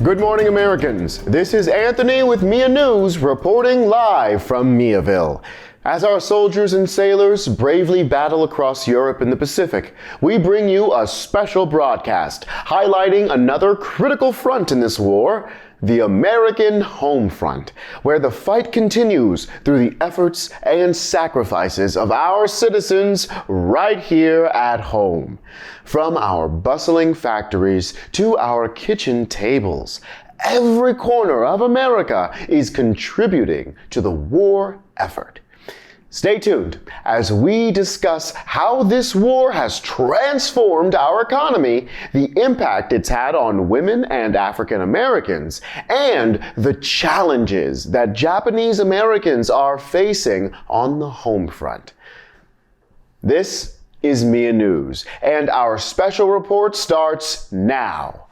Good morning, Americans. This is Anthony with MIA News reporting live from Miaville. As our soldiers and sailors bravely battle across Europe and the Pacific, we bring you a special broadcast highlighting another critical front in this war, the American Homefront, where the fight continues through the efforts and sacrifices of our citizens right here at home. From our bustling factories to our kitchen tables, every corner of America is contributing to the war effort. Stay tuned as we discuss how this war has transformed our economy, the impact it's had on women and African Americans, and the challenges that Japanese Americans are facing on the home front. This is MIA News, and our special report starts now.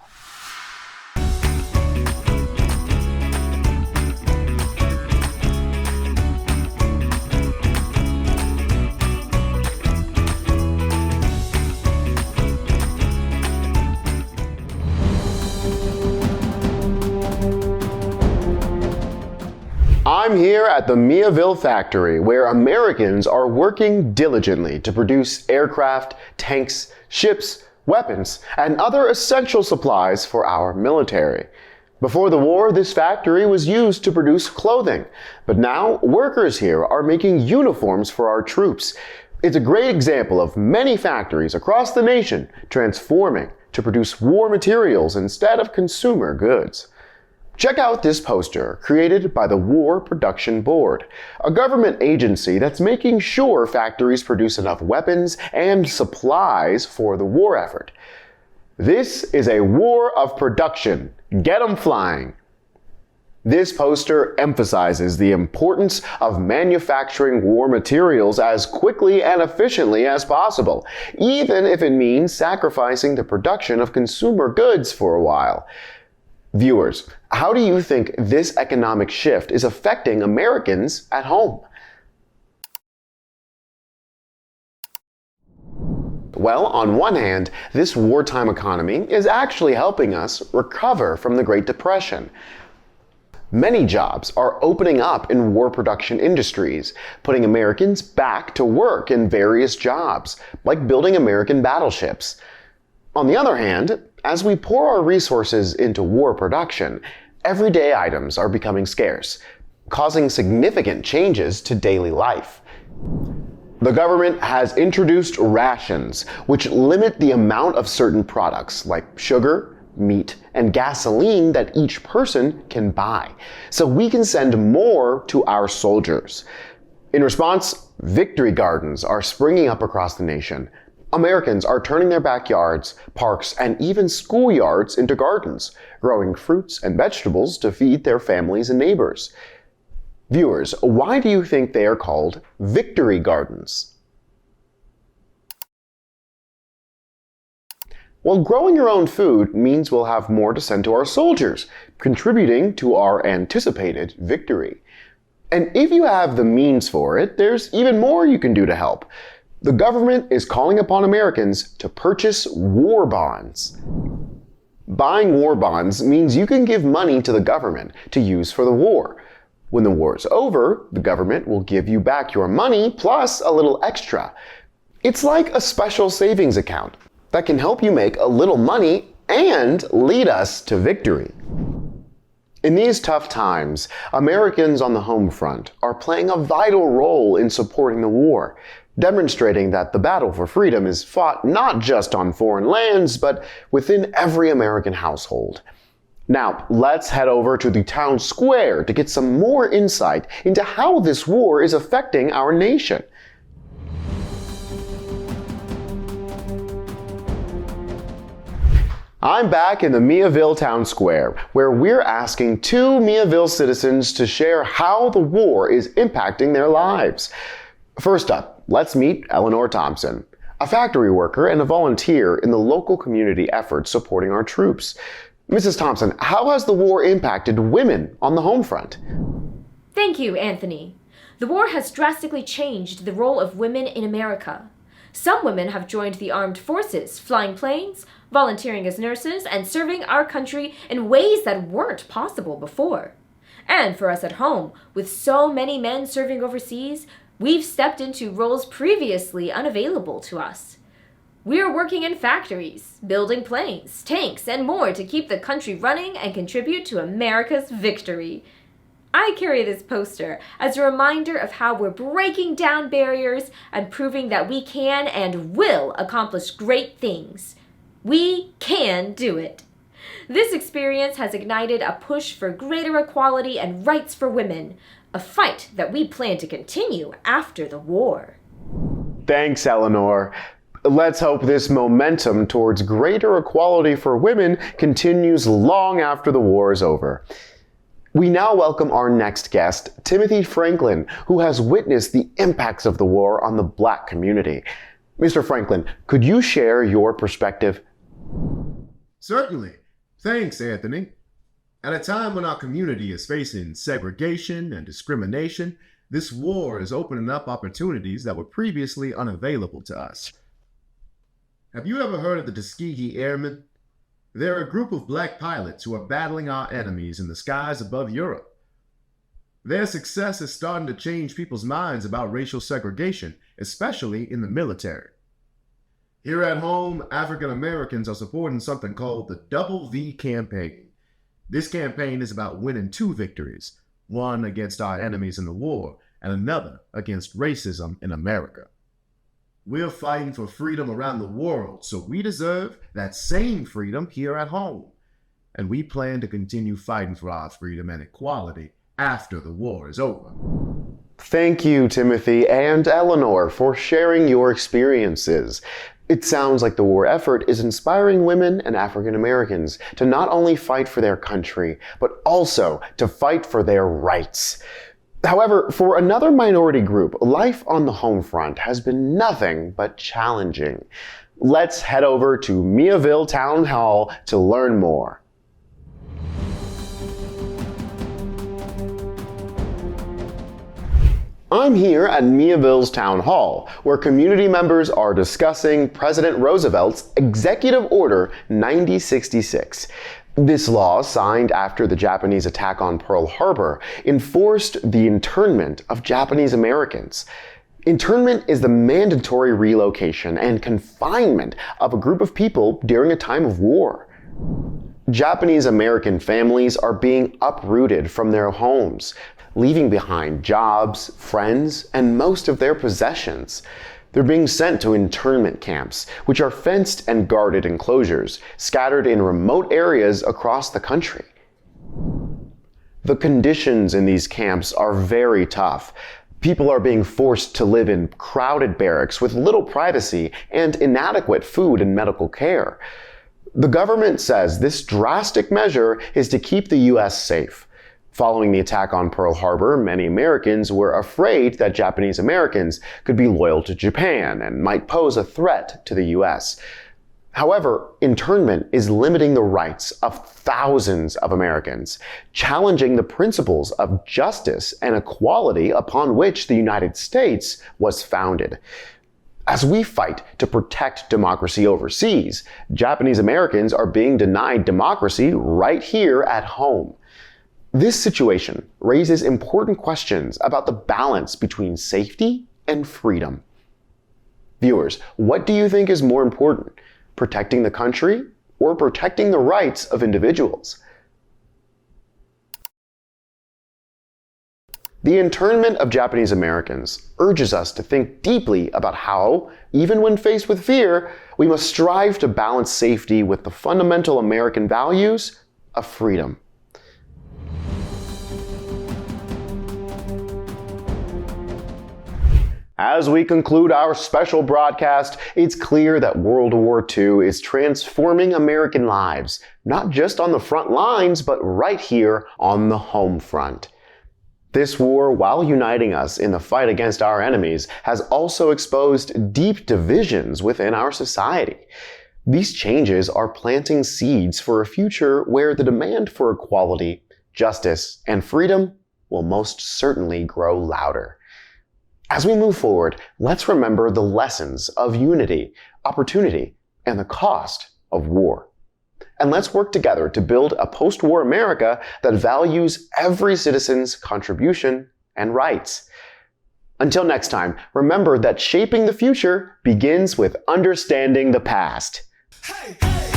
I'm here at the Miaville factory, where Americans are working diligently to produce aircraft, tanks, ships, weapons, and other essential supplies for our military. Before the war, this factory was used to produce clothing, but now workers here are making uniforms for our troops. It's a great example of many factories across the nation transforming to produce war materials instead of consumer goods. Check out this poster created by the War Production Board, a government agency that's making sure factories produce enough weapons and supplies for the war effort. This is a war of production. Get 'em flying. This poster emphasizes the importance of manufacturing war materials as quickly and efficiently as possible, even if it means sacrificing the production of consumer goods for a while. Viewers, how do you think this economic shift is affecting Americans at home? Well, on one hand, this wartime economy is actually helping us recover from the Great Depression. Many jobs are opening up in war production industries, putting Americans back to work in various jobs, like building American battleships. On the other hand, as we pour our resources into war production, everyday items are becoming scarce, causing significant changes to daily life. The government has introduced rations, which limit the amount of certain products like sugar, meat, and gasoline that each person can buy, so we can send more to our soldiers. In response, victory gardens are springing up across the nation. Americans are turning their backyards, parks, and even schoolyards into gardens, growing fruits and vegetables to feed their families and neighbors. Viewers, why do you think they are called victory gardens? Well, growing your own food means we'll have more to send to our soldiers, contributing to our anticipated victory. And if you have the means for it, there's even more you can do to help. The government is calling upon Americans to purchase war bonds. Buying war bonds means you can give money to the government to use for the war. When the war is over, the government will give you back your money plus a little extra. It's like a special savings account that can help you make a little money and lead us to victory. In these tough times, Americans on the home front are playing a vital role in supporting the war, demonstrating that the battle for freedom is fought not just on foreign lands, but within every American household. Now, let's head over to the town square to get some more insight into how this war is affecting our nation. I'm back in the Miaville town square, where we're asking two Miaville citizens to share how the war is impacting their lives. First up, let's meet Eleanor Thompson, a factory worker and a volunteer in the local community effort supporting our troops. Mrs. Thompson, how has the war impacted women on the home front? Thank you, Anthony. The war has drastically changed the role of women in America. Some women have joined the armed forces, flying planes, volunteering as nurses, and serving our country in ways that weren't possible before. And for us at home, with so many men serving overseas, we've stepped into roles previously unavailable to us. We're working in factories, building planes, tanks, and more to keep the country running and contribute to America's victory. I carry this poster as a reminder of how we're breaking down barriers and proving that we can and will accomplish great things. We can do it. This experience has ignited a push for greater equality and rights for women, a fight that we plan to continue after the war. Thanks, Eleanor. Let's hope this momentum towards greater equality for women continues long after the war is over. We now welcome our next guest, Timothy Franklin, who has witnessed the impacts of the war on the Black community. Mr. Franklin, could you share your perspective? Certainly. Thanks, Anthony. At a time when our community is facing segregation and discrimination, this war is opening up opportunities that were previously unavailable to us. Have you ever heard of the Tuskegee Airmen? They're a group of Black pilots who are battling our enemies in the skies above Europe. Their success is starting to change people's minds about racial segregation, especially in the military. Here at home, African Americans are supporting something called the Double V Campaign. This campaign is about winning two victories, one against our enemies in the war and another against racism in America. We're fighting for freedom around the world, so we deserve that same freedom here at home. And we plan to continue fighting for our freedom and equality after the war is over. Thank you, Timothy and Eleanor, for sharing your experiences. It sounds like the war effort is inspiring women and African Americans to not only fight for their country, but also to fight for their rights. However, for another minority group, life on the home front has been nothing but challenging. Let's head over to Miaville Town Hall to learn more. I'm here at Miaville's Town Hall, where community members are discussing President Roosevelt's Executive Order 9066. This law, signed after the Japanese attack on Pearl Harbor, enforced the internment of Japanese Americans. Internment is the mandatory relocation and confinement of a group of people during a time of war. Japanese American families are being uprooted from their homes, leaving behind jobs, friends, and most of their possessions. They're being sent to internment camps, which are fenced and guarded enclosures, scattered in remote areas across the country. The conditions in these camps are very tough. People are being forced to live in crowded barracks with little privacy and inadequate food and medical care. The government says this drastic measure is to keep the U.S. safe. Following the attack on Pearl Harbor, many Americans were afraid that Japanese Americans could be loyal to Japan and might pose a threat to the U.S. However, internment is limiting the rights of thousands of Americans, challenging the principles of justice and equality upon which the United States was founded. As we fight to protect democracy overseas, Japanese Americans are being denied democracy right here at home. This situation raises important questions about the balance between safety and freedom. Viewers, what do you think is more important, protecting the country or protecting the rights of individuals? The internment of Japanese Americans urges us to think deeply about how, even when faced with fear, we must strive to balance safety with the fundamental American values of freedom. As we conclude our special broadcast, it's clear that World War II is transforming American lives, not just on the front lines, but right here on the home front. This war, while uniting us in the fight against our enemies, has also exposed deep divisions within our society. These changes are planting seeds for a future where the demand for equality, justice, and freedom will most certainly grow louder. As we move forward, let's remember the lessons of unity, opportunity, and the cost of war. And let's work together to build a post-war America that values every citizen's contribution and rights. Until next time, remember that shaping the future begins with understanding the past. Hey, hey!